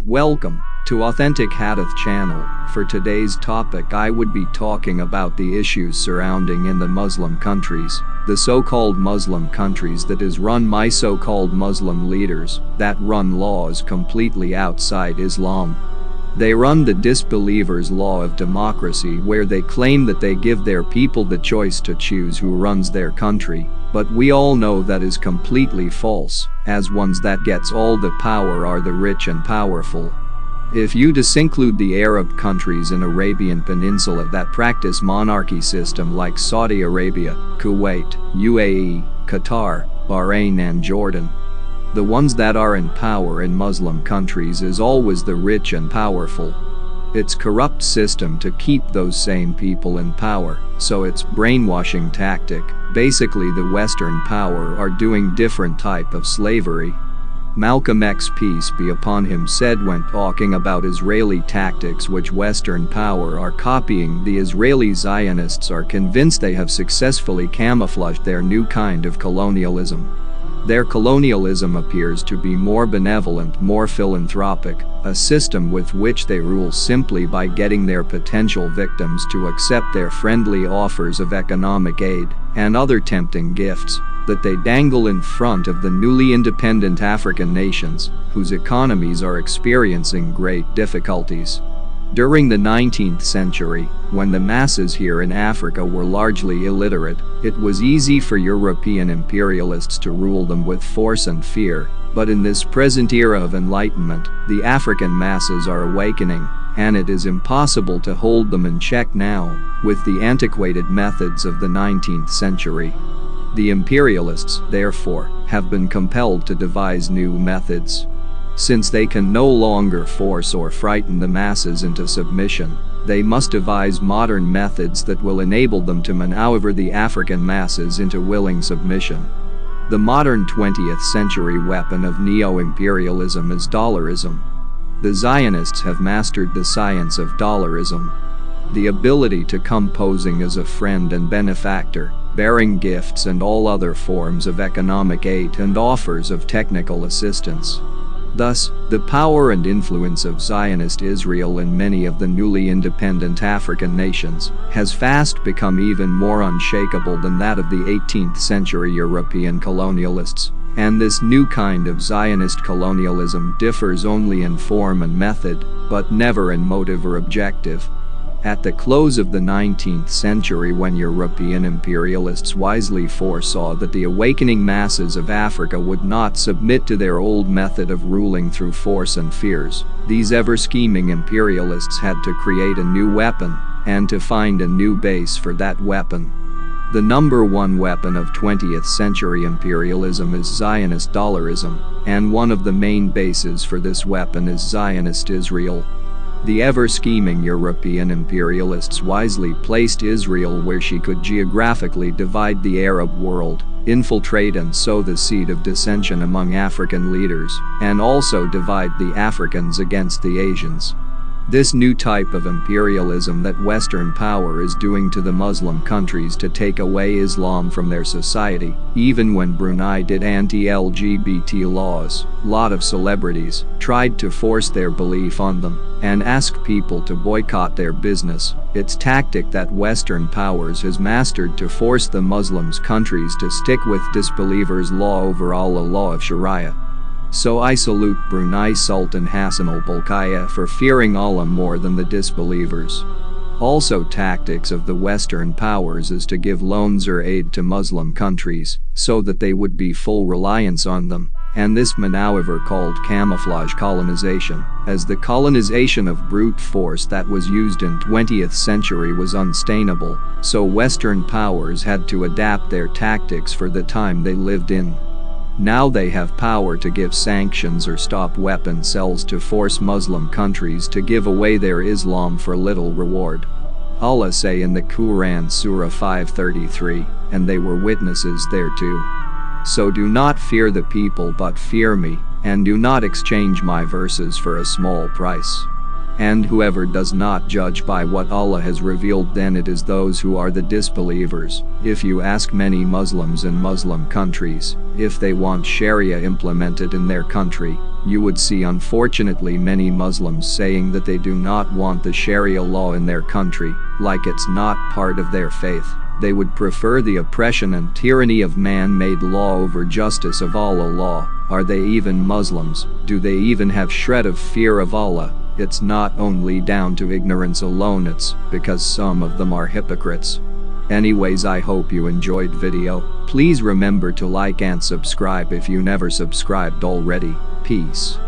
Welcome to Authentic Hadith channel. For today's topic I would be talking about the issues surrounding in the Muslim countries, the so-called Muslim countries that is run by so-called Muslim leaders that run laws completely outside Islam. They run the disbelievers' law of democracy where they claim that they give their people the choice to choose who runs their country, but we all know that is completely false, as ones that gets all the power are the rich and powerful. If you disinclude the Arab countries in Arabian Peninsula that practice monarchy system like Saudi Arabia, Kuwait, UAE, Qatar, Bahrain and Jordan, the ones that are in power in Muslim countries is always the rich and powerful. It's corrupt system to keep those same people in power, so it's brainwashing tactic. Basically the Western power are doing different type of slavery. Malcolm X, peace be upon him, said when talking about Israeli tactics which Western power are copying, the Israeli Zionists are convinced they have successfully camouflaged their new kind of colonialism. Their colonialism appears to be more benevolent, more philanthropic, a system with which they rule simply by getting their potential victims to accept their friendly offers of economic aid and other tempting gifts that they dangle in front of the newly independent African nations, whose economies are experiencing great difficulties. During the 19th century, when the masses here in Africa were largely illiterate, it was easy for European imperialists to rule them with force and fear, but in this present era of enlightenment, the African masses are awakening, and it is impossible to hold them in check now, with the antiquated methods of the 19th century. The imperialists, therefore, have been compelled to devise new methods. Since they can no longer force or frighten the masses into submission, they must devise modern methods that will enable them to maneuver the African masses into willing submission. The modern 20th century weapon of neo-imperialism is dollarism. The Zionists have mastered the science of dollarism. The ability to come posing as a friend and benefactor, bearing gifts and all other forms of economic aid and offers of technical assistance. Thus, the power and influence of Zionist Israel in many of the newly independent African nations has fast become even more unshakable than that of the 18th century European colonialists, and this new kind of Zionist colonialism differs only in form and method, but never in motive or objective. At the close of the 19th century, when European imperialists wisely foresaw that the awakening masses of Africa would not submit to their old method of ruling through force and fears, these ever-scheming imperialists had to create a new weapon, and to find a new base for that weapon. The number one weapon of 20th century imperialism is Zionist dollarism, and one of the main bases for this weapon is Zionist Israel. The ever-scheming European imperialists wisely placed Israel where she could geographically divide the Arab world, infiltrate and sow the seed of dissension among African leaders, and also divide the Africans against the Asians. This new type of imperialism that Western power is doing to the Muslim countries to take away Islam from their society, even when Brunei did anti-LGBT laws, lot of celebrities tried to force their belief on them and ask people to boycott their business. It's tactic that Western powers has mastered to force the Muslims countries to stick with disbelievers' law over Allah, law of Sharia. So I salute Brunei Sultan Hassan al-Bolkiah for fearing Allah more than the disbelievers. Also, tactics of the Western powers is to give loans or aid to Muslim countries so that they would be full reliance on them, and this maneuver called camouflage colonization, as the colonization of brute force that was used in 20th century was unsustainable, so Western powers had to adapt their tactics for the time they lived in. Now they have power to give sanctions or stop weapon sales to force Muslim countries to give away their Islam for little reward. Allah say in the Quran Surah 5:33, and they were witnesses thereto. So do not fear the people but fear me, and do not exchange my verses for a small price. And whoever does not judge by what Allah has revealed, then it is those who are the disbelievers. If you ask many Muslims in Muslim countries if they want Sharia implemented in their country, you would see unfortunately many Muslims saying that they do not want the Sharia law in their country, like it's not part of their faith. They would prefer the oppression and tyranny of man-made law over justice of Allah law. Are they even Muslims? Do they even have shred of fear of Allah? It's not only down to ignorance alone, it's because some of them are hypocrites. Anyways, I hope you enjoyed video. Please remember to like and subscribe if you never subscribed already. Peace.